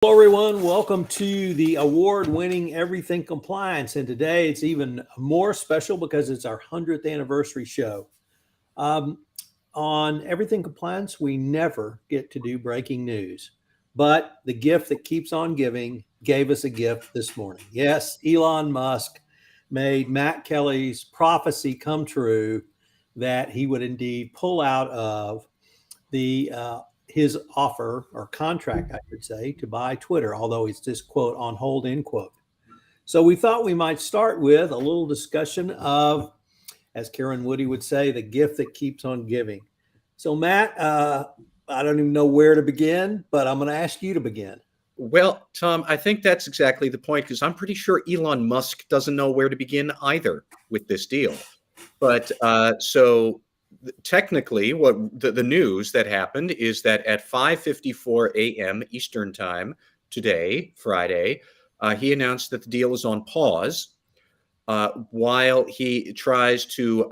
Hello, everyone. Welcome to the award-winning Everything Compliance. And today it's even more special because it's our 100th anniversary show. Um, on Everything Compliance, we never get to do breaking news, but the gift that keeps on giving gave us a gift this morning. Yes, Elon Musk made Matt Kelly's prophecy come true that he would indeed pull out of the his offer or contract, I should say, to buy Twitter, although it's just quote on hold, end quote. So we thought we might start with a little discussion of, as Karen Woody would say, the gift that keeps on giving. So Matt, I don't even know where to begin, but I'm going to ask you to begin. Well, Tom, I think that's exactly the point because I'm pretty sure Elon Musk doesn't know where to begin either with this deal. But so technically, what the news that happened is that at 5:54 a.m. Eastern Time today, Friday, he announced that the deal is on pause while he tries to,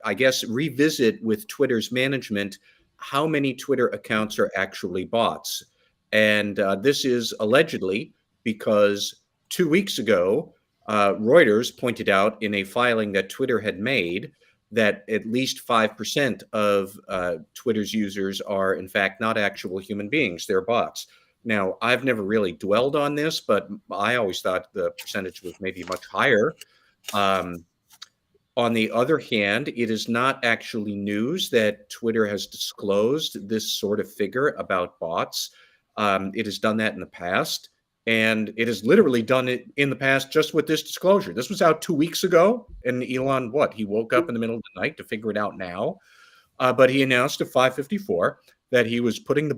I guess, revisit with Twitter's management how many Twitter accounts are actually bots. And this is allegedly because 2 weeks ago, Reuters pointed out in a filing that Twitter had made that at least 5% of Twitter's users are, in fact, not actual human beings. They're bots. Now, I've never really dwelled on this, but I always thought the percentage was maybe much higher. On the other hand, it is not actually news that Twitter has disclosed this sort of figure about bots. It has done that in the past, and it has literally done it in the past just with this disclosure. This was out 2 weeks ago, and Elon, he woke up in the middle of the night to figure it out now. But he announced at 5:54 that he was putting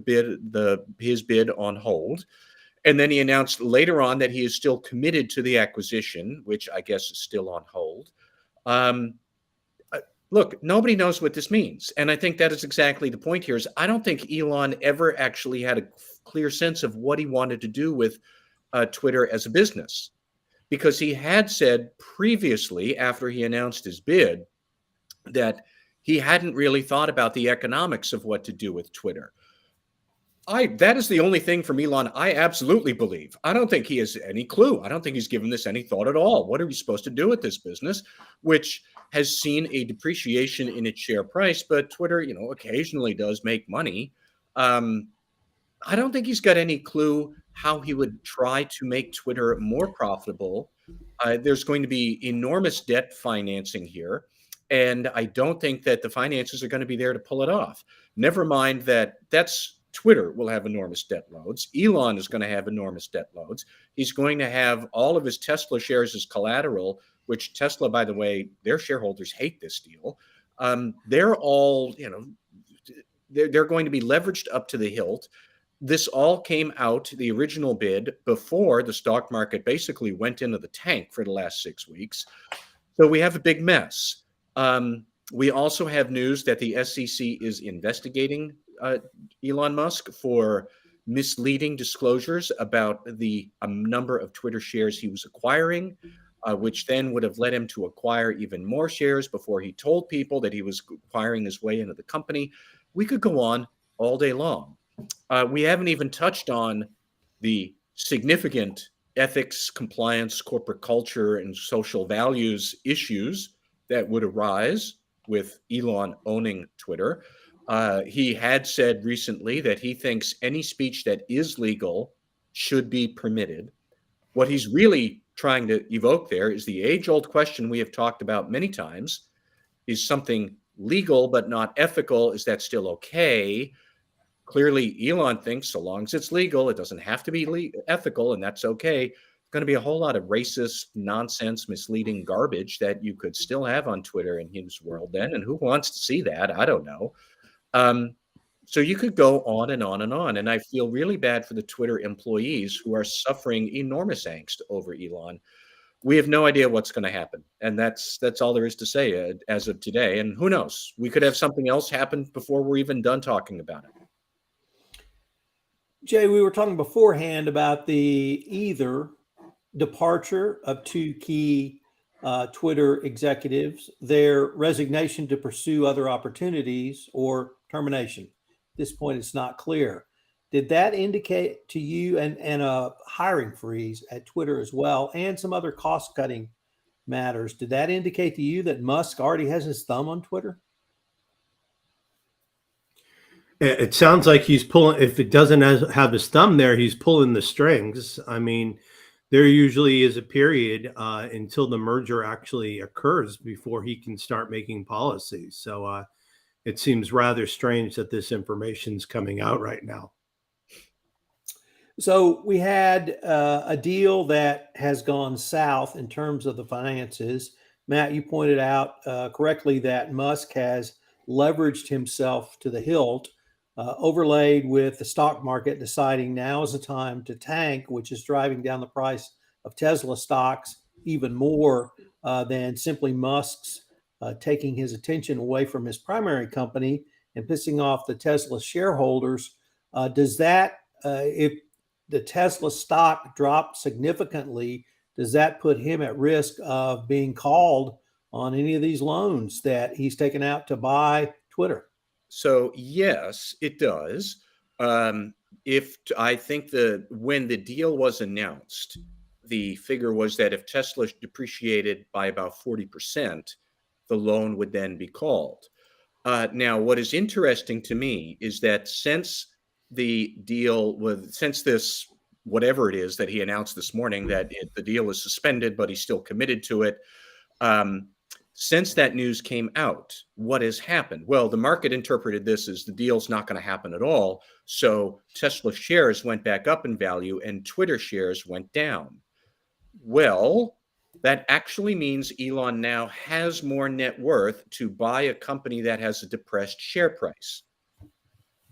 his bid on hold. And then he announced later on that he is still committed to the acquisition, which I guess is still on hold. Look, nobody knows what this means. And I think that is exactly the point here is I don't think Elon ever actually had a clear sense of what he wanted to do with Twitter as a business. Because he had said previously, after he announced his bid, that he hadn't really thought about the economics of what to do with Twitter. That is the only thing from Elon I absolutely believe. I don't think he has any clue. I don't think he's given this any thought at all. What are we supposed to do with this business, which has seen a depreciation in its share price, but Twitter, occasionally does make money. I don't think he's got any clue how he would try to make Twitter more profitable. There's going to be enormous debt financing here, and I don't think that the finances are going to be there to pull it off. Never mind that's Twitter will have enormous debt loads. Elon is going to have enormous debt loads. He's going to have all of his Tesla shares as collateral, which Tesla, by the way, their shareholders hate this deal. They're all, they're going to be leveraged up to the hilt. This all came out, the original bid, before the stock market basically went into the tank for the last 6 weeks. So we have a big mess. We also have news that the SEC is investigating Elon Musk for misleading disclosures about the number of Twitter shares he was acquiring, which then would have led him to acquire even more shares before he told people that he was acquiring his way into the company. We could go on all day long. We haven't even touched on the significant ethics, compliance, corporate culture, and social values issues that would arise with Elon owning Twitter. He had said recently that he thinks any speech that is legal should be permitted. What he's really trying to evoke there is the age-old question we have talked about many times. Is something legal but not ethical? Is that still okay? Clearly, Elon thinks so long as it's legal, it doesn't have to be ethical, and that's okay. It's going to be a whole lot of racist, nonsense, misleading garbage that you could still have on Twitter in his world then. And who wants to see that? I don't know. So you could go on and on and on. And I feel really bad for the Twitter employees who are suffering enormous angst over Elon. We have no idea what's going to happen. And that's all there is to say as of today. And who knows? We could have something else happen before we're even done talking about it. Jay, we were talking beforehand about the either departure of two key Twitter executives, their resignation to pursue other opportunities, or termination. At this point, it's not clear. did that indicate to you, and a hiring freeze at Twitter as well, and some other cost cutting matters, did that indicate to you that Musk already has his thumb on Twitter? It sounds like he's pulling. If it doesn't have his thumb there, he's pulling the strings. I mean, there usually is a period until the merger actually occurs before he can start making policies. So it seems rather strange that this information's coming out right now. So we had a deal that has gone south in terms of the finances. Matt, you pointed out correctly that Musk has leveraged himself to the hilt, overlaid with the stock market deciding now is the time to tank, which is driving down the price of Tesla stocks even more than simply Musk's taking his attention away from his primary company and pissing off the Tesla shareholders. Does that, if the Tesla stock dropped significantly, does that put him at risk of being called on any of these loans that he's taken out to buy Twitter? So yes, it does. If I think when the deal was announced, the figure was that if Tesla depreciated by about 40%, the loan would then be called. Now, what is interesting to me is that since this, whatever it is that he announced this morning, that the deal is suspended, but he's still committed to it. Since that news came out, what has happened? Well, the market interpreted this as the deal's not going to happen at all. So Tesla shares went back up in value and Twitter shares went down. Well, that actually means Elon now has more net worth to buy a company that has a depressed share price.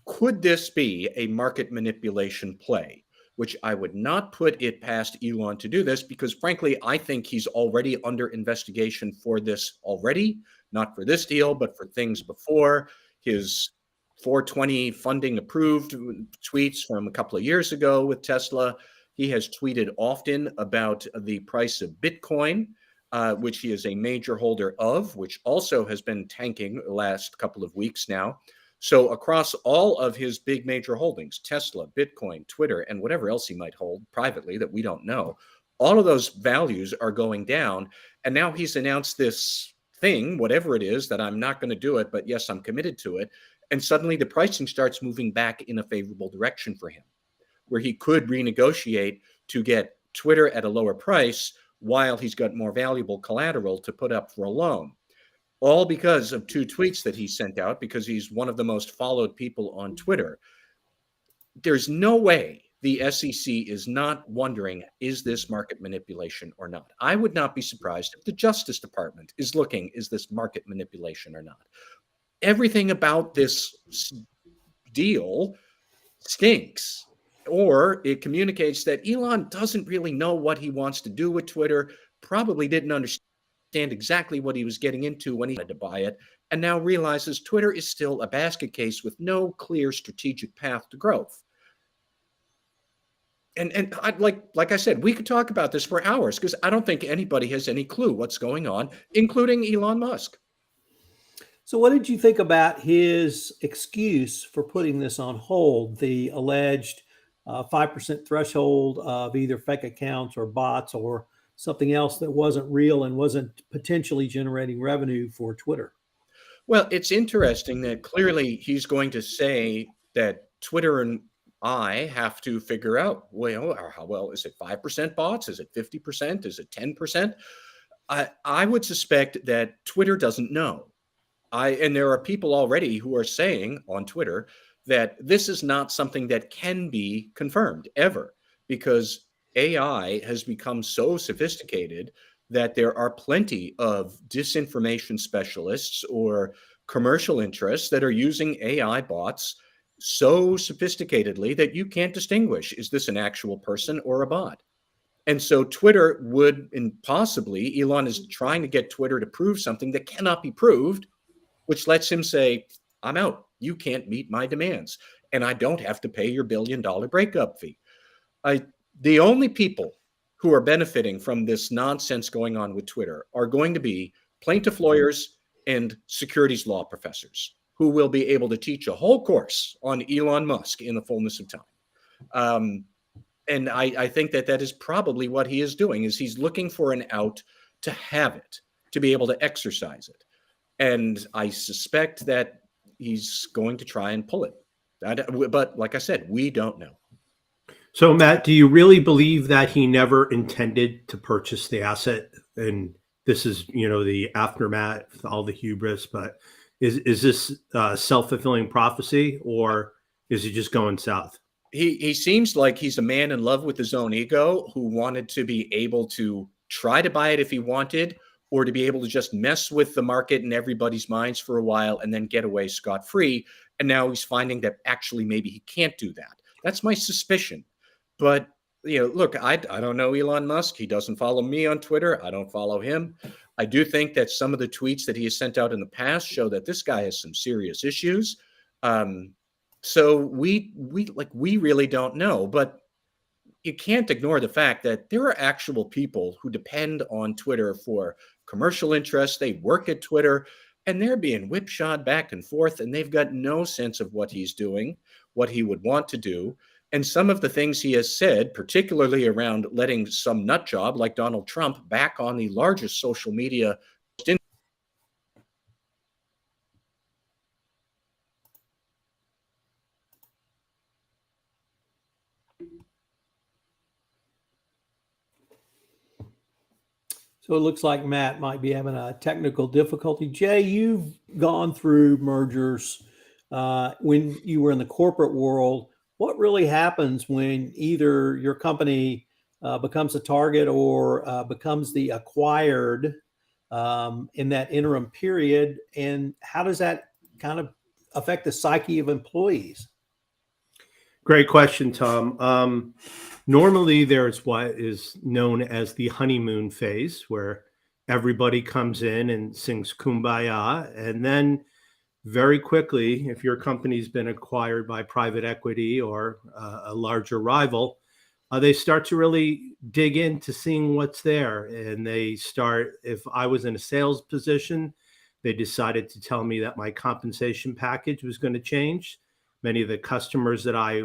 Could this be a market manipulation play? Which I would not put it past Elon to do this, because frankly, I think he's already under investigation for this already, not for this deal, but for things before. His 420 funding approved tweets from a couple of years ago with Tesla. He has tweeted often about the price of Bitcoin, which he is a major holder of, which also has been tanking the last couple of weeks now. So across all of his big major holdings, Tesla, Bitcoin, Twitter, and whatever else he might hold privately that we don't know, all of those values are going down. And now he's announced this thing, whatever it is, that I'm not going to do it, but yes, I'm committed to it. And suddenly the pricing starts moving back in a favorable direction for him, where he could renegotiate to get Twitter at a lower price while he's got more valuable collateral to put up for a loan. All because of 2 tweets that he sent out, because he's one of the most followed people on Twitter. There's no way the SEC is not wondering, is this market manipulation or not? I would not be surprised if the Justice Department is looking, is this market manipulation or not? Everything about this deal stinks, or it communicates that Elon doesn't really know what he wants to do with Twitter, probably didn't understand exactly what he was getting into when he wanted to buy it, and now realizes Twitter is still a basket case with no clear strategic path to growth. And like I said, we could talk about this for hours, because I don't think anybody has any clue what's going on, including Elon Musk. So what did you think about his excuse for putting this on hold, the alleged 5% threshold of either fake accounts or bots or something else that wasn't real and wasn't potentially generating revenue for Twitter? Well, it's interesting that clearly he's going to say that Twitter and I have to figure out, well, how well, is it 5% bots? Is it 50%? Is it 10%? I would suspect that Twitter doesn't know. And there are people already who are saying on Twitter that this is not something that can be confirmed ever, because AI has become so sophisticated that there are plenty of disinformation specialists or commercial interests that are using AI bots so sophisticatedly that you can't distinguish, is this an actual person or a bot? And so Twitter would, and possibly Elon is trying to get Twitter to prove something that cannot be proved, which lets him say, I'm out. You can't meet my demands, and I don't have to pay your $1 billion breakup fee. The only people who are benefiting from this nonsense going on with Twitter are going to be plaintiff lawyers and securities law professors, who will be able to teach a whole course on Elon Musk in the fullness of time. And I think that is probably what he is doing, is he's looking for an out to have it, to be able to exercise it. And I suspect that he's going to try and pull it. But like I said, we don't know. So, Matt, do you really believe that he never intended to purchase the asset? And this is, the aftermath, all the hubris, but is this self-fulfilling prophecy, or is he just going south? He seems like he's a man in love with his own ego who wanted to be able to try to buy it if he wanted, or to be able to just mess with the market and everybody's minds for a while and then get away scot-free. And now he's finding that actually maybe he can't do that. That's my suspicion. But, look, I don't know Elon Musk. He doesn't follow me on Twitter. I don't follow him. I do think that some of the tweets that he has sent out in the past show that this guy has some serious issues. So we really don't know, but you can't ignore the fact that there are actual people who depend on Twitter for commercial interests. They work at Twitter, and they're being whipshod back and forth, and they've got no sense of what he's doing, what he would want to do. And some of the things he has said, particularly around letting some nut job like Donald Trump back on the largest social media. So it looks like Matt might be having a technical difficulty. Jay, you've gone through mergers when you were in the corporate world. What really happens when either your company becomes a target or becomes the acquired in that interim period? And how does that kind of affect the psyche of employees? Great question, Tom. Normally, there's what is known as the honeymoon phase, where everybody comes in and sings Kumbaya. And then very quickly, if your company's been acquired by private equity or a larger rival, they start to really dig into seeing what's there. And they start, if I was in a sales position, they decided to tell me that my compensation package was going to change. Many of the customers that I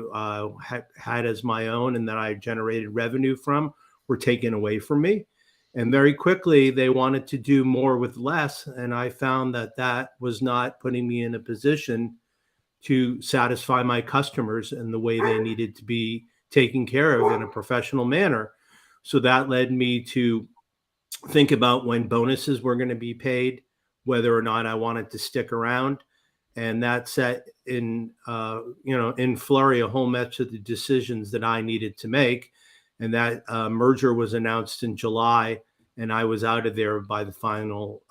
had as my own and that I generated revenue from were taken away from me. And very quickly, they wanted to do more with less. And I found that was not putting me in a position to satisfy my customers in the way they needed to be taken care of in a professional manner. So that led me to think about when bonuses were going to be paid, whether or not I wanted to stick around. And that set in flurry a whole bunch of the decisions that I needed to make. And that merger was announced in July, and I was out of there by the final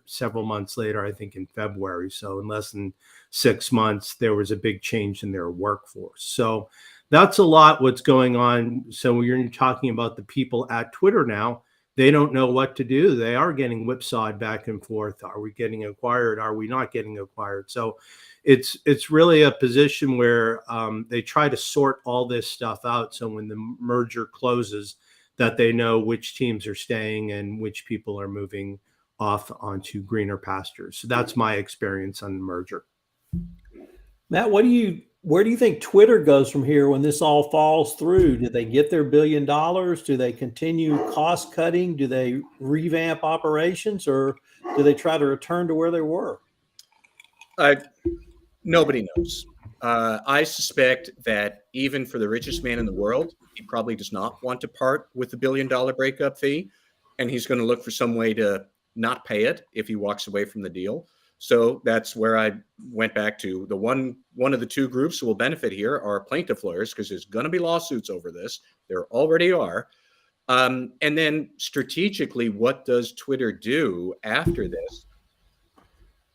several months later, I think in February. So in less than 6 months, there was a big change in their workforce. So that's a lot what's going on. So when you're talking about the people at Twitter now, they don't know what to do. They are getting whipsawed back and forth. Are we getting acquired? Are we not getting acquired? So it's really a position where they try to sort all this stuff out. So when the merger closes, that they know which teams are staying and which people are moving off onto greener pastures. So that's my experience on the merger. Matt, where do you think Twitter goes from here when this all falls through? Do they get their $1 billion? Do they continue cost cutting? Do they revamp operations, or do they try to return to where they were? Nobody knows. I suspect that even for the richest man in the world, he probably does not want to part with the $1 billion breakup fee, and he's going to look for some way to not pay it if he walks away from the deal. So that's where I went back to the one of the two groups who will benefit here are plaintiff lawyers, because there's going to be lawsuits over this. There already are. And then strategically, what does Twitter do after this?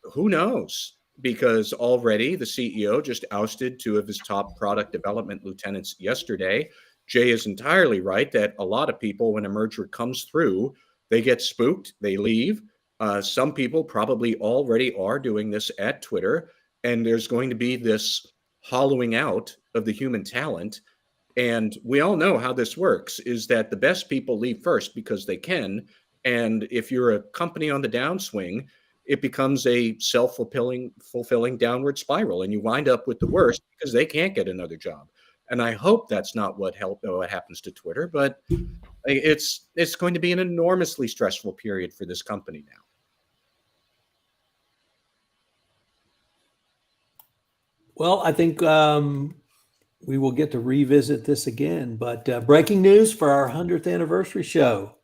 Who knows? Because already the CEO just ousted 2 of his top product development lieutenants yesterday. Jay is entirely right that a lot of people, when a merger comes through, they get spooked, they leave. Some people probably already are doing this at Twitter, and there's going to be this hollowing out of the human talent. And we all know how this works, is that the best people leave first because they can. And if you're a company on the downswing, it becomes a self-fulfilling downward spiral, and you wind up with the worst because they can't get another job. And I hope that's not what happens to Twitter, but it's going to be an enormously stressful period for this company now. Well, I think we will get to revisit this again. But breaking news for our 100th anniversary show.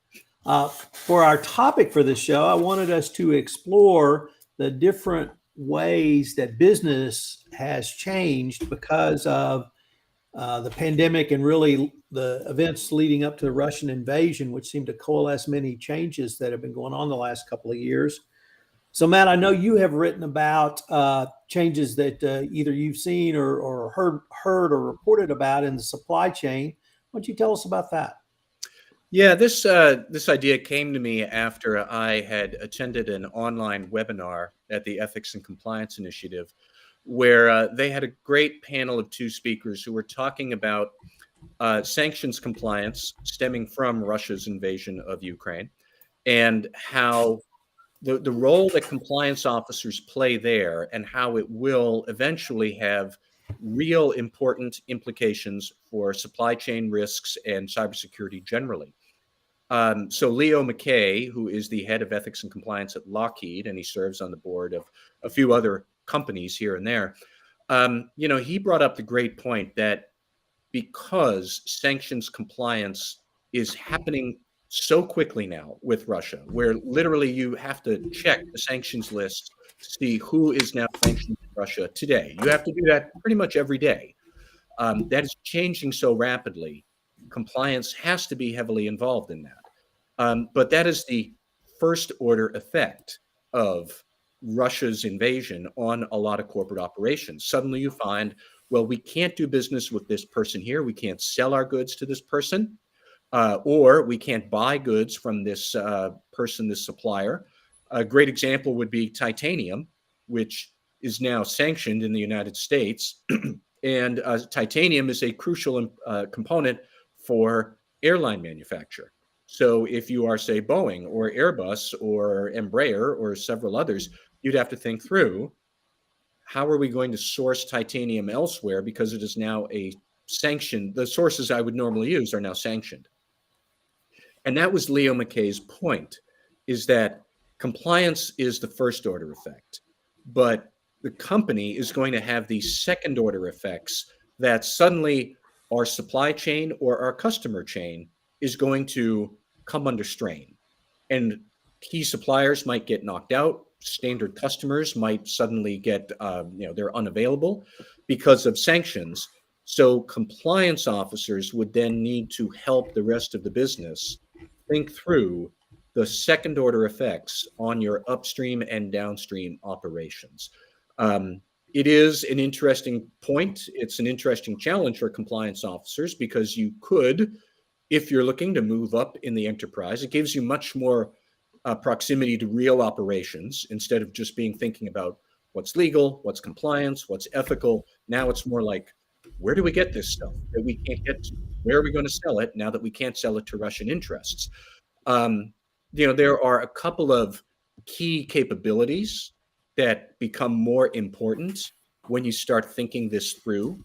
For our topic for this show, I wanted us to explore the different ways that business has changed because of the pandemic and really the events leading up to the Russian invasion, which seem to coalesce many changes that have been going on the last couple of years. So, Matt, I know you have written about changes that either you've seen or heard or reported about in the supply chain. Why don't you tell us about that? Yeah, this idea came to me after I had attended an online webinar at the Ethics and Compliance Initiative, where they had a great panel of two speakers who were talking about sanctions compliance stemming from Russia's invasion of Ukraine, and how the role that compliance officers play there, and how it will eventually have real important implications for supply chain risks and cybersecurity generally. So Leo McKay, who is the head of ethics and compliance at Lockheed, and he serves on the board of a few other companies here and there, he brought up the great point that because sanctions compliance is happening so quickly now with Russia, where literally you have to check the sanctions list to see who is now sanctioned in Russia today. You have to do that pretty much every day. That is changing so rapidly. Compliance has to be heavily involved in that. But that is the first order effect of Russia's invasion on a lot of corporate operations. Suddenly you find, well, we can't do business with this person here. We can't sell our goods to this person, or we can't buy goods from this person, this supplier. A great example would be titanium, which is now sanctioned in the United States. And titanium is a crucial component for airline manufacture. So if you are, say, Boeing or Airbus or Embraer or several others, you'd have to think through, how are we going to source titanium elsewhere, because it is now a sanctioned, the sources I would normally use are now sanctioned. And that was Leo McKay's point, is that compliance is the first order effect, but the company is going to have these second order effects that suddenly our supply chain or our customer chain is going to come under strain. And key suppliers might get knocked out. Standard customers might suddenly get, they're unavailable because of sanctions. So compliance officers would then need to help the rest of the business think through the second order effects on your upstream and downstream operations. It is an interesting point. It's an interesting challenge for compliance officers, because you could, if you're looking to move up in the enterprise, it gives you much more proximity to real operations, instead of just thinking about what's legal, what's compliance, what's ethical. Now it's more like, where do we get this stuff that we can't get to? Where are we going to sell it now that we can't sell it to Russian interests? There are a couple of key capabilities that become more important when you start thinking this through.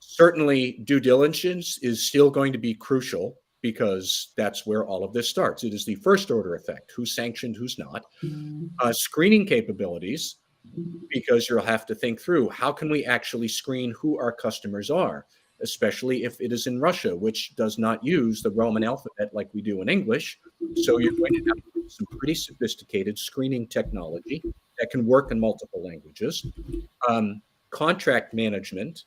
Certainly, due diligence is still going to be crucial, because that's where all of this starts. It is the first order effect: who's sanctioned, who's not. Screening capabilities, because you'll have to think through, how can we actually screen who our customers are, especially if it is in Russia, which does not use the Roman alphabet like we do in English. So you're going to have some pretty sophisticated screening technology that can work in multiple languages. Contract management.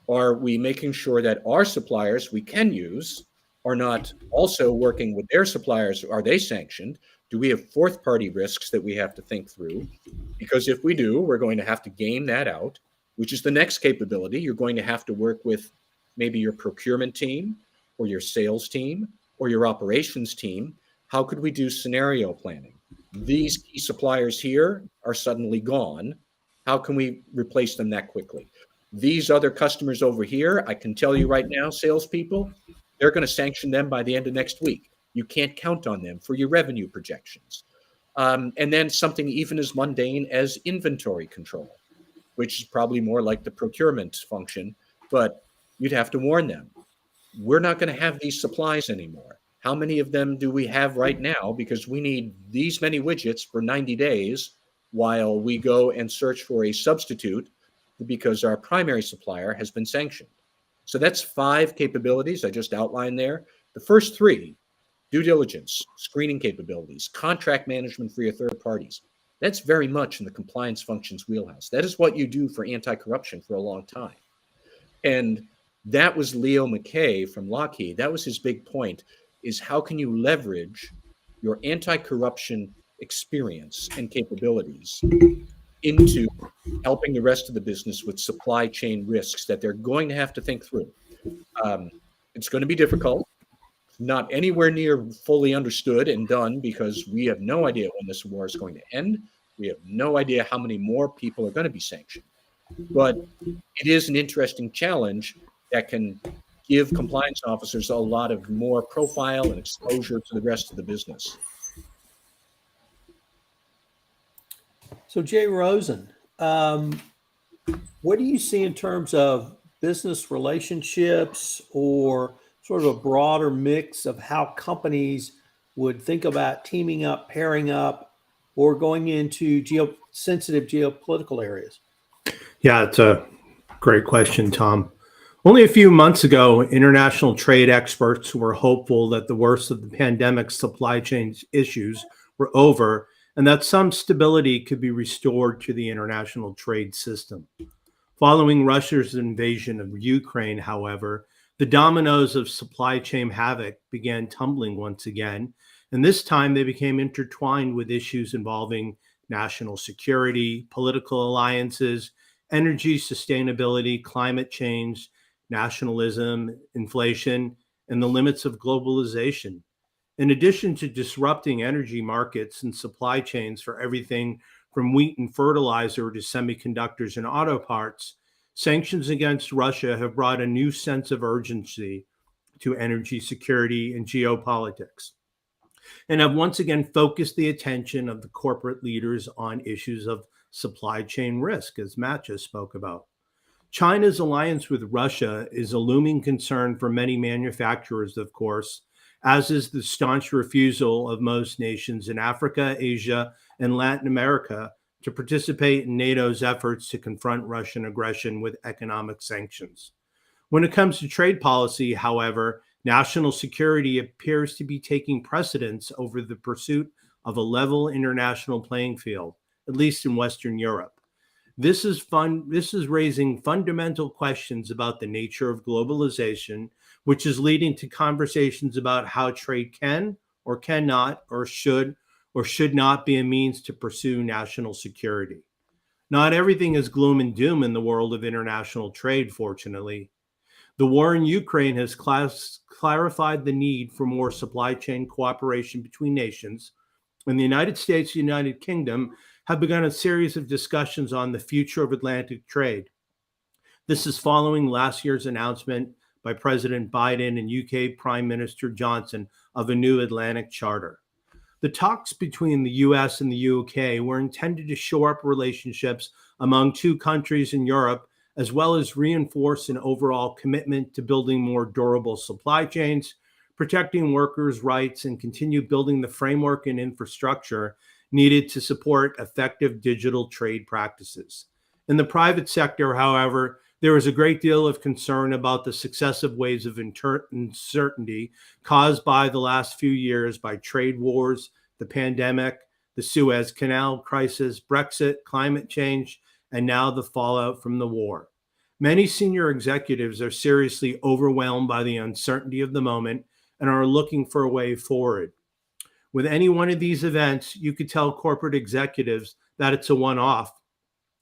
Are we making sure that our suppliers we can use are not also working with their suppliers? Are they sanctioned? Do we have fourth party risks that we have to think through? Because if we do, we're going to have to game that out, which is the next capability. You're going to have to work with maybe your procurement team or your sales team or your operations team. How could we do scenario planning? These key suppliers here are suddenly gone. How can we replace them that quickly? These other customers over here, I can tell you right now, salespeople, they're going to sanction them by the end of next week. You can't count on them for your revenue projections. And then something even as mundane as inventory control, which is probably more like the procurement function. But you'd have to warn them. We're not going to have these supplies anymore. How many of them do we have right now? Because we need these many widgets for 90 days while we go and search for a substitute because our primary supplier has been sanctioned. So that's 5 capabilities I just outlined there. The first 3, due diligence, screening capabilities, contract management for your third parties. That's very much in the compliance functions wheelhouse. That is what you do for anti-corruption for a long time. And that was Leo McKay from Lockheed. That was his big point, is how can you leverage your anti-corruption experience and capabilities into helping the rest of the business with supply chain risks that they're going to have to think through. It's going to be difficult, not anywhere near fully understood and done, because we have no idea when this war is going to end. We have no idea how many more people are going to be sanctioned. But it is an interesting challenge that can give compliance officers a lot of more profile and exposure to the rest of the business. So Jay Rosen, what do you see in terms of business relationships or sort of a broader mix of how companies would think about teaming up, pairing up, or going into sensitive geopolitical areas? Yeah, it's a great question, Tom. Only a few months ago, international trade experts were hopeful that the worst of the pandemic's supply chain issues were over and that some stability could be restored to the international trade system. Following Russia's invasion of Ukraine, however, the dominoes of supply chain havoc began tumbling once again, and this time they became intertwined with issues involving national security, political alliances, energy sustainability, climate change, nationalism, inflation, and the limits of globalization. In addition to disrupting energy markets and supply chains for everything from wheat and fertilizer to semiconductors and auto parts, sanctions against Russia have brought a new sense of urgency to energy security and geopolitics, and have once again focused the attention of the corporate leaders on issues of supply chain risk, as Matt just spoke about. China's alliance with Russia is a looming concern for many manufacturers, of course, as is the staunch refusal of most nations in Africa, Asia, and Latin America to participate in NATO's efforts to confront Russian aggression with economic sanctions. When it comes to trade policy, however, national security appears to be taking precedence over the pursuit of a level international playing field, at least in Western Europe. This is raising fundamental questions about the nature of globalization, which is leading to conversations about how trade can or cannot or should not be a means to pursue national security. Not everything is gloom and doom in the world of international trade, fortunately. The war in Ukraine has clarified the need for more supply chain cooperation between nations, and the United States and United Kingdom have begun a series of discussions on the future of Atlantic trade. This is following last year's announcement by President Biden and UK Prime Minister Johnson of a new Atlantic Charter. The talks between the US and the UK were intended to shore up relationships among two countries in Europe, as well as reinforce an overall commitment to building more durable supply chains, protecting workers' rights, and continue building the framework and infrastructure needed to support effective digital trade practices. In the private sector, however, there is a great deal of concern about the successive waves of uncertainty caused by the last few years by trade wars, the pandemic, the Suez Canal crisis, Brexit, climate change, and now the fallout from the war. Many senior executives are seriously overwhelmed by the uncertainty of the moment and are looking for a way forward. With any one of these events, you could tell corporate executives that it's a one-off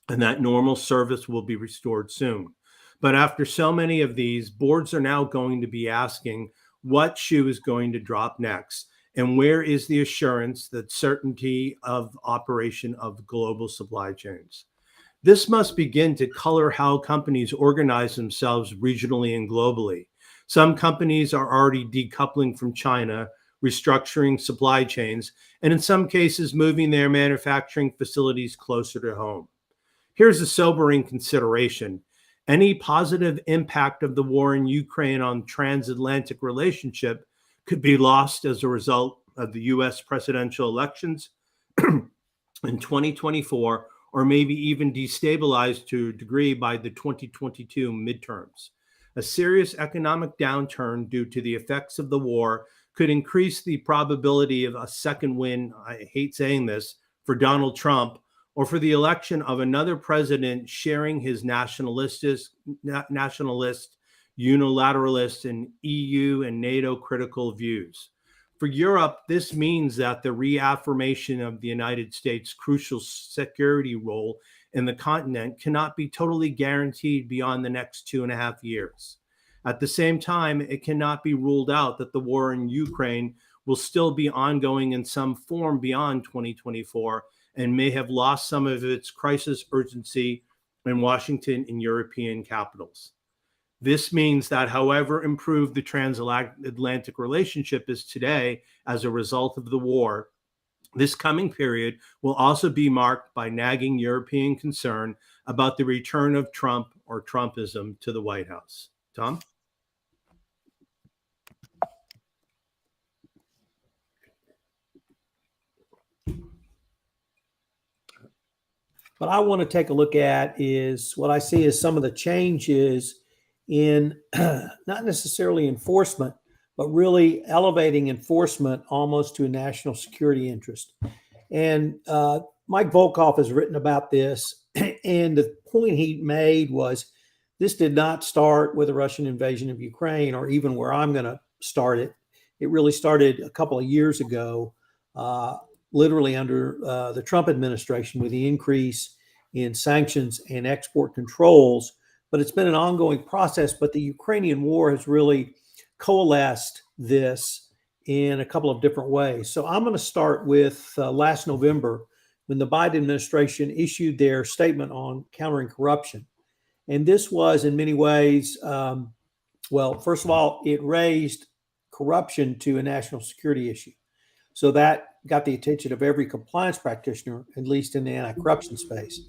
and that normal service will be restored soon. But after so many of these, boards are now going to be asking what shoe is going to drop next, and where is the assurance that certainty of operation of global supply chains. This must begin to color how companies organize themselves regionally and globally. Some companies are already decoupling from China, restructuring supply chains, and in some cases moving their manufacturing facilities closer to home. Here's a sobering consideration. Any positive impact of the war in Ukraine on transatlantic relationship could be lost as a result of the US presidential elections in 2024, or maybe even destabilized to a degree by the 2022 midterms. A serious economic downturn due to the effects of the war could increase the probability of a second win, I hate saying this, for Donald Trump, or for the election of another president sharing his nationalist, unilateralist, and EU and NATO critical views. For Europe, this means that the reaffirmation of the United States' crucial security role in the continent cannot be totally guaranteed beyond the next 2.5 years. At the same time, it cannot be ruled out that the war in Ukraine will still be ongoing in some form beyond 2024 and may have lost some of its crisis urgency in Washington and European capitals. This means that however improved the transatlantic relationship is today as a result of the war, this coming period will also be marked by nagging European concern about the return of Trump or Trumpism to the White House. Tom? What I want to take a look at is what I see as some of the changes in not necessarily enforcement, but really elevating enforcement almost to a national security interest. And Mike Volkov has written about this. And the point he made was this did not start with a Russian invasion of Ukraine or even where I'm going to start it. It really started a couple of years ago, literally under the Trump administration with the increase in sanctions and export controls. But it's been an ongoing process. But the Ukrainian war has really coalesced this in a couple of different ways. So I'm going to start with last November when the Biden administration issued their statement on countering corruption. And this was in many ways, well, first of all, it raised corruption to a national security issue. So that got the attention of every compliance practitioner, at least in the anti-corruption space.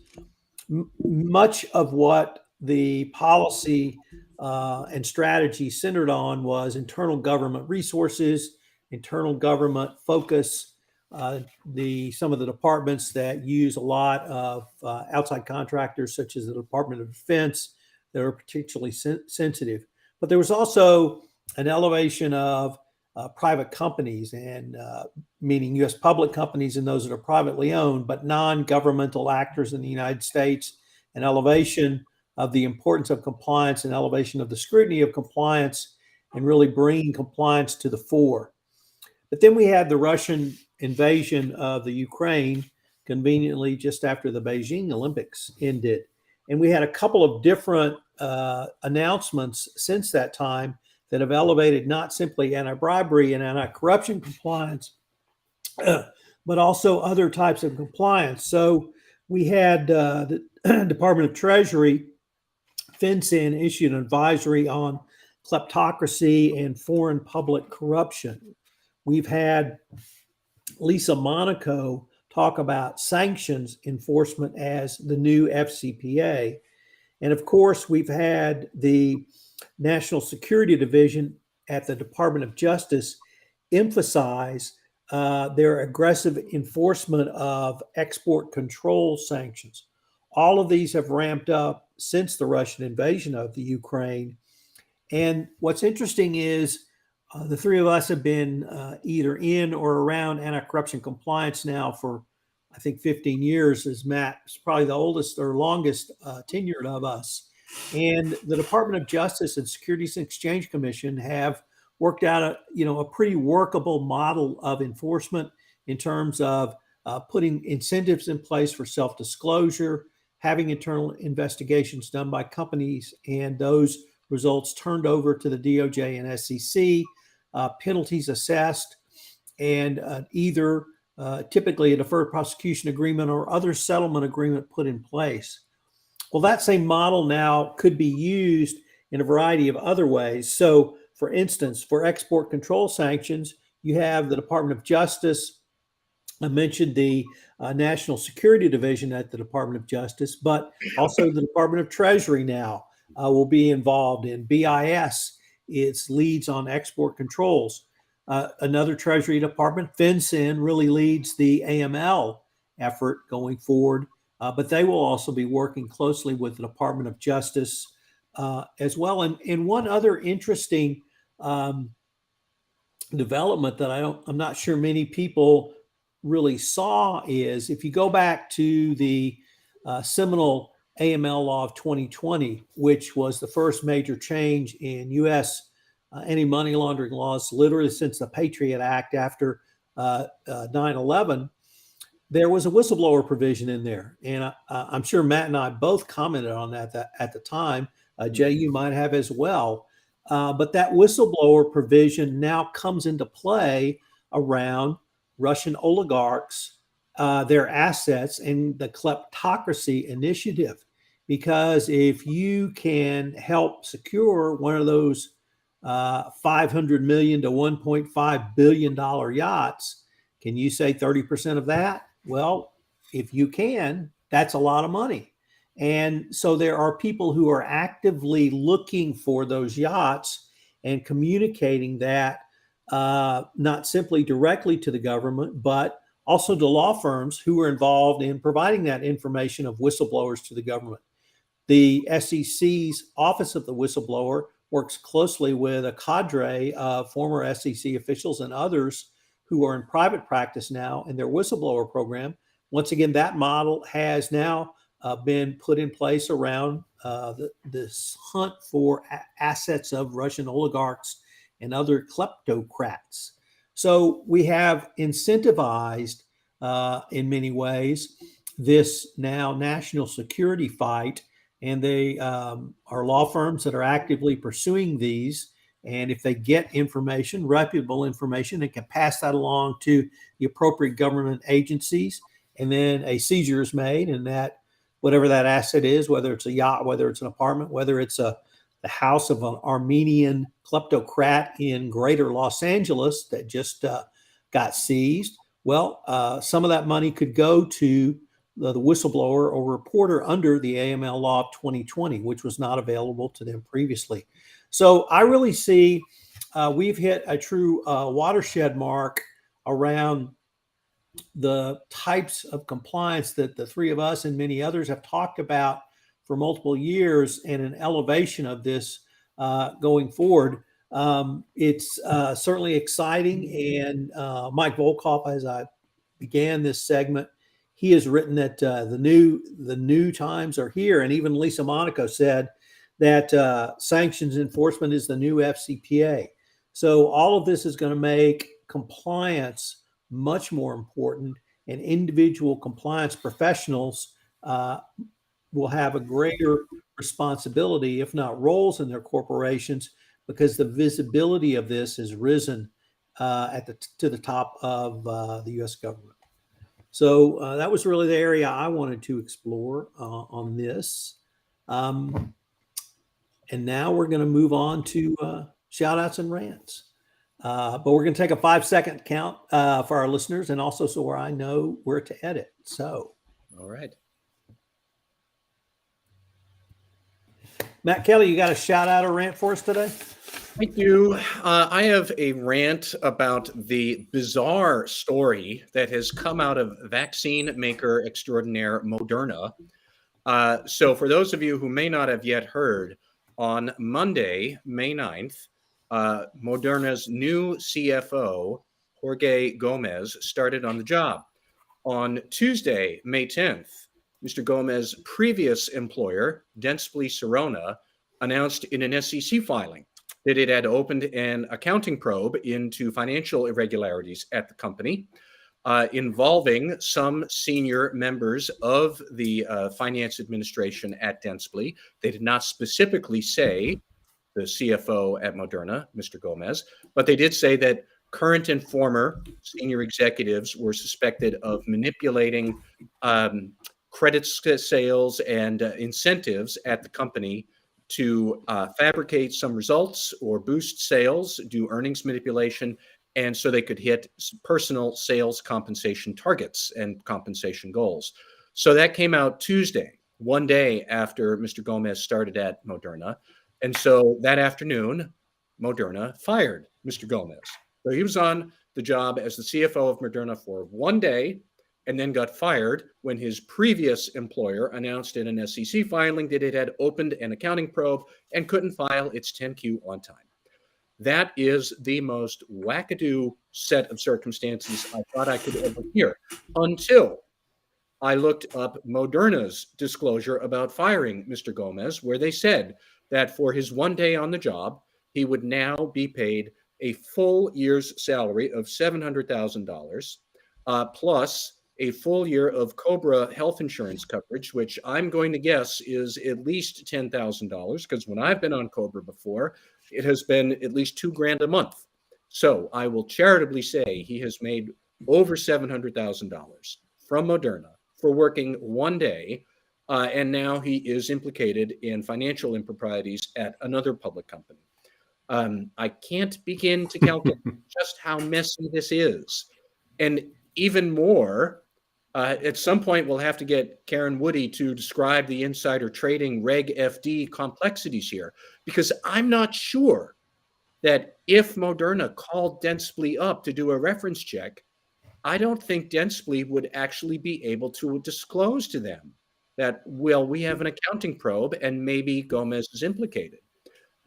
Much of what the policy and strategy centered on was internal government resources, internal government focus, some of the departments that use a lot of outside contractors, such as the Department of Defense, that are particularly sensitive. But there was also an elevation of private companies, and meaning U.S. public companies and those that are privately owned, but non-governmental actors in the United States, an elevation of the importance of compliance and elevation of the scrutiny of compliance and really bringing compliance to the fore. But then we had the Russian invasion of the Ukraine conveniently just after the Beijing Olympics ended. And we had a couple of different announcements since that time that have elevated not simply anti-bribery and anti-corruption compliance, but also other types of compliance. So we had the Department of Treasury, FinCEN, issued an advisory on kleptocracy and foreign public corruption. We've had Lisa Monaco talk about sanctions enforcement as the new FCPA. And of course, we've had the National Security Division at the Department of Justice emphasize their aggressive enforcement of export control sanctions. All of these have ramped up since the Russian invasion of the Ukraine. And what's interesting is the three of us have been either in or around anti-corruption compliance now for, I think, 15 years, as Matt is probably the oldest or longest tenured of us. And the Department of Justice and Securities and Exchange Commission have worked out a pretty workable model of enforcement in terms of putting incentives in place for self-disclosure, having internal investigations done by companies, and those results turned over to the DOJ and SEC, penalties assessed, and either typically a deferred prosecution agreement or other settlement agreement put in place. Well, that same model now could be used in a variety of other ways. So, for instance, for export control sanctions, you have the Department of Justice. I mentioned the National Security Division at the Department of Justice, but also the Department of Treasury now will be involved in. BIS, its leads on export controls. Another Treasury Department, FinCEN, really leads the AML effort going forward, but they will also be working closely with the Department of Justice as well. And one other interesting development that I'm not sure many people really saw is if you go back to the seminal AML law of 2020, which was the first major change in U.S. Anti-money laundering laws, literally since the Patriot Act after 9/11, there was a whistleblower provision in there. And I'm sure Matt and I both commented on that at the time. Jay, you might have as well. But that whistleblower provision now comes into play around Russian oligarchs, their assets, and the kleptocracy initiative. Because if you can help secure one of those $500 million to $1.5 billion yachts, can you say 30% of that? Well, if you can, that's a lot of money. And so there are people who are actively looking for those yachts and communicating that not simply directly to the government, but also to law firms who are involved in providing that information of whistleblowers to the government. The SEC's Office of the Whistleblower works closely with a cadre of former SEC officials and others who are in private practice now in their whistleblower program. Once again, that model has now been put in place around this hunt for assets of Russian oligarchs and other kleptocrats. So we have incentivized, in many ways, this now national security fight, and they are law firms that are actively pursuing these. And if they get information, reputable information, they can pass that along to the appropriate government agencies, and then a seizure is made, and that whatever that asset is, whether it's a yacht, whether it's an apartment, whether it's the house of an Armenian kleptocrat in greater Los Angeles that just got seized, well, some of that money could go to the whistleblower or reporter under the AML law of 2020, which was not available to them previously. So I really see we've hit a true watershed mark around the types of compliance that the three of us and many others have talked about for multiple years, and an elevation of this going forward. It's certainly exciting. And Mike Volkov, as I began this segment, he has written that the new times are here. And even Lisa Monaco said that sanctions enforcement is the new FCPA. So all of this is going to make compliance much more important, and individual compliance professionals will have a greater responsibility, if not roles, in their corporations, because the visibility of this has risen to the top of the U.S. government. So that was really the area I wanted to explore on this. And now we're going to move on to shout outs and rants. But we're going to take a 5-second count for our listeners, and also so I know where to edit. So, all right. Matt Kelly, you got a shout out or rant for us today? I do. I have a rant about the bizarre story that has come out of vaccine maker extraordinaire Moderna. So for those of you who may not have yet heard, on Monday, May 9th, Moderna's new CFO, Jorge Gomez, started on the job. On Tuesday, May 10th, Mr. Gomez's previous employer, Dentsply Sirona, announced in an SEC filing that it had opened an accounting probe into financial irregularities at the company, involving some senior members of the finance administration at Dentsply. They did not specifically say the CFO at Moderna, Mr. Gomez, but they did say that current and former senior executives were suspected of manipulating credit sales and incentives at the company to fabricate some results or boost sales, do earnings manipulation, and so they could hit personal sales compensation targets and compensation goals. So that came out Tuesday. one day after Mr. Gomez started at Moderna. And so that afternoon, Moderna fired Mr. Gomez. So he was on the job as the CFO of Moderna for one day and then got fired when his previous employer announced in an SEC filing that it had opened an accounting probe and couldn't file its 10Q on time. That is the most wackadoo set of circumstances I thought I could ever hear until I looked up Moderna's disclosure about firing Mr. Gomez, where they said that for his one day on the job, he would now be paid a full year's salary of $700,000 plus a full year of COBRA health insurance coverage, which I'm going to guess is at least $10,000 because when I've been on COBRA before, it has been at least $2,000 a month. So I will charitably say he has made over $700,000 from Moderna for working one day, and now he is implicated in financial improprieties at another public company. I can't begin to calculate just how messy this is. And even more, at some point, we'll have to get Karen Woody to describe the insider trading Reg FD complexities here, because I'm not sure that if Moderna called Dentsply up to do a reference check, I don't think Dentsply would actually be able to disclose to them that, well, we have an accounting probe and maybe Gomez is implicated.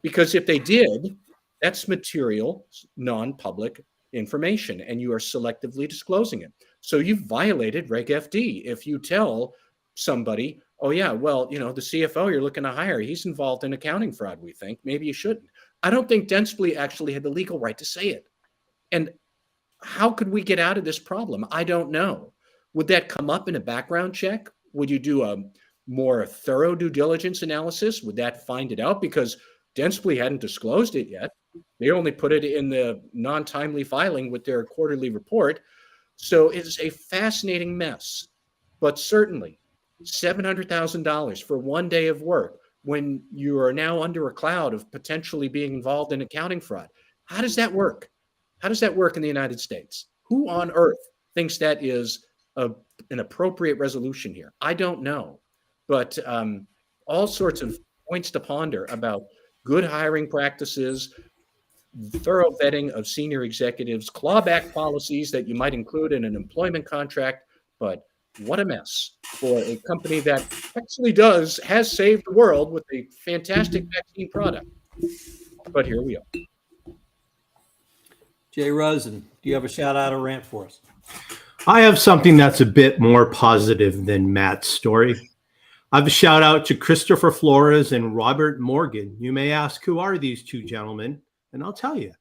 Because if they did, that's material, non-public information, and you are selectively disclosing it. So you've violated Reg FD if you tell somebody, oh yeah, well, the CFO you're looking to hire, he's involved in accounting fraud, we think. Maybe you shouldn't. I don't think Dentsply actually had the legal right to say it. And how could we get out of this problem? I don't know. Would that come up in a background check? Would you do a more thorough due diligence analysis? Would that find it out? Because Dentsply hadn't disclosed it yet. They only put it in the non-timely filing with their quarterly report. So it's a fascinating mess. But certainly, $700,000 for one day of work when you are now under a cloud of potentially being involved in accounting fraud. How does that work? How does that work in the United States? Who on earth thinks that is an appropriate resolution here? I don't know. But all sorts of points to ponder about good hiring practices, thorough vetting of senior executives, clawback policies that you might include in an employment contract. But what a mess for a company that actually has saved the world with a fantastic vaccine product. But here we are. Jay Rosen, do you have a shout out or rant for us? I have something that's a bit more positive than Matt's story. I have a shout out to Christopher Flores and Robert Morgan. You may ask, who are these two gentlemen? And I'll tell you.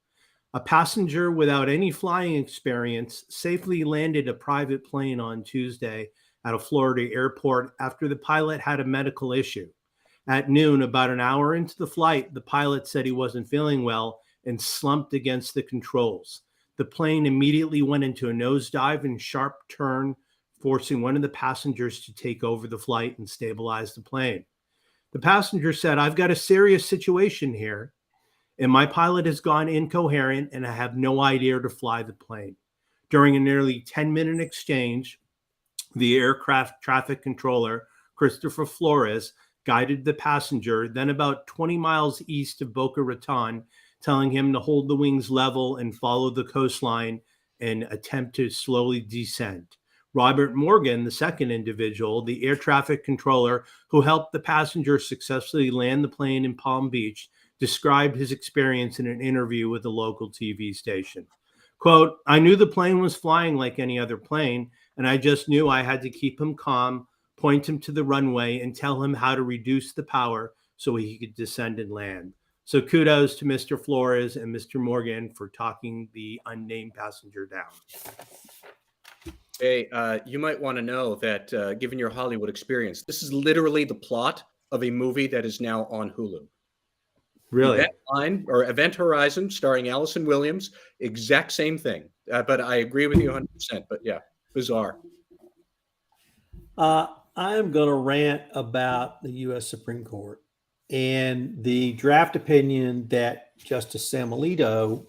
A passenger without any flying experience safely landed a private plane on Tuesday at a Florida airport after the pilot had a medical issue. At noon, about an hour into the flight, the pilot said he wasn't feeling well and slumped against the controls. The plane immediately went into a nosedive and sharp turn, forcing one of the passengers to take over the flight and stabilize the plane. The passenger said, "I've got a serious situation here, and my pilot has gone incoherent, and I have no idea to fly the plane." During a nearly 10-minute exchange, the aircraft traffic controller, Christopher Flores, guided the passenger, then about 20 miles east of Boca Raton, telling him to hold the wings level and follow the coastline and attempt to slowly descend. Robert Morgan, the second individual, the air traffic controller who helped the passenger successfully land the plane in Palm Beach, described his experience in an interview with a local TV station. Quote, "I knew the plane was flying like any other plane, and I just knew I had to keep him calm, point him to the runway, and tell him how to reduce the power so he could descend and land." So kudos to Mr. Flores and Mr. Morgan for talking the unnamed passenger down. Hey, you might want to know that given your Hollywood experience, this is literally the plot of a movie that is now on Hulu. Really? Event Horizon, starring Allison Williams, exact same thing. But I agree with you 100%. But yeah, bizarre. I am going to rant about the U.S. Supreme Court and the draft opinion that Justice Sam Alito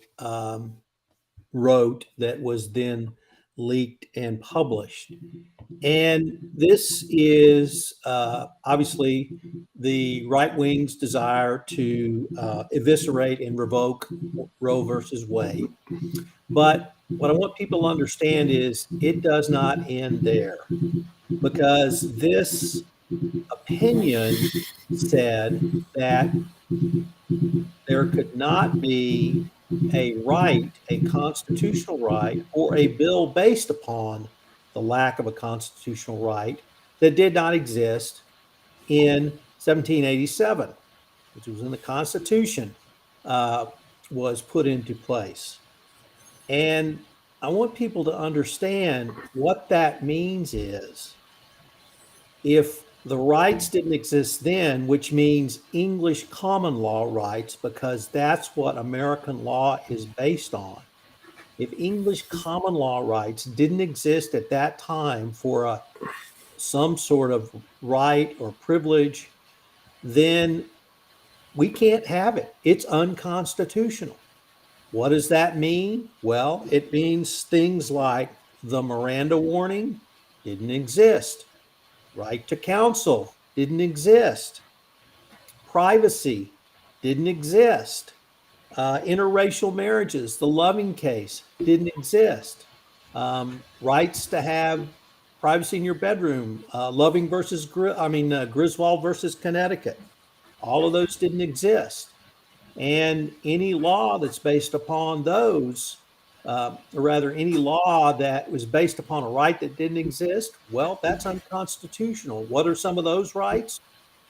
wrote that was then leaked and published. And this is obviously the right wing's desire to eviscerate and revoke Roe versus Wade. But what I want people to understand is it does not end there, because this opinion said that there could not be a right, a constitutional right, or a bill based upon the lack of a constitutional right that did not exist in 1787, which was when the Constitution was put into place. And I want people to understand what that means is if the rights didn't exist then, which means English common law rights, because that's what American law is based on. If English common law rights didn't exist at that time for some sort of right or privilege, then we can't have it. It's unconstitutional. What does that mean? Well, it means things like the Miranda warning didn't exist. Right to counsel didn't exist. Privacy didn't exist. Interracial marriages, the Loving case, didn't exist. Rights to have privacy in your bedroom, Loving versus Griswold versus Connecticut, all of those didn't exist. And any law that's based upon those, or rather any law that was based upon a right that didn't exist, well, that's unconstitutional. What are some of those rights?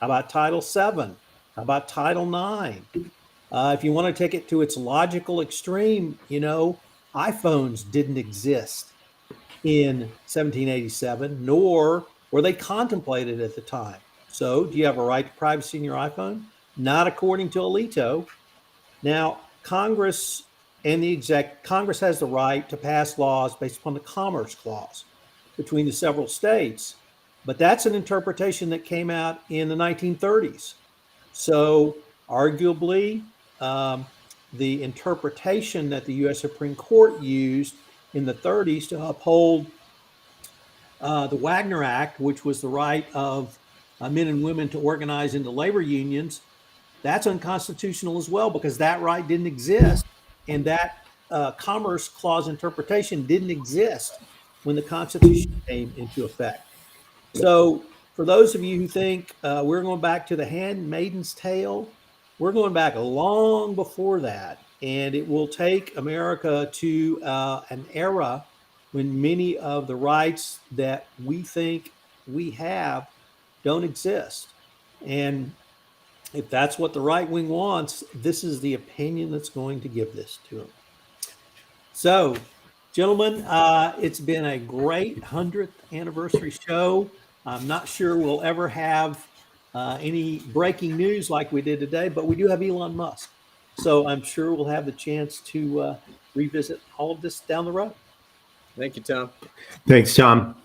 How about Title VII? How about Title IX? If you want to take it to its logical extreme, iPhones didn't exist in 1787, nor were they contemplated at the time. So do you have a right to privacy in your iPhone? Not according to Alito. Now, Congress has the right to pass laws based upon the Commerce Clause between the several states, but that's an interpretation that came out in the 1930s. So arguably, the interpretation that the U.S. Supreme Court used in the 30s to uphold the Wagner Act, which was the right of men and women to organize into labor unions, that's unconstitutional as well, because that right didn't exist. And that Commerce Clause interpretation didn't exist when the Constitution came into effect. So for those of you who think we're going back to the Handmaid's Tale, we're going back long before that. And it will take America to an era when many of the rights that we think we have don't exist. And if that's what the right wing wants, this is the opinion that's going to give this to them. So, gentlemen, it's been a great 100th anniversary show. I'm not sure we'll ever have any breaking news like we did today, but we do have Elon Musk. So I'm sure we'll have the chance to revisit all of this down the road. Thank you, Tom. Thanks, Tom.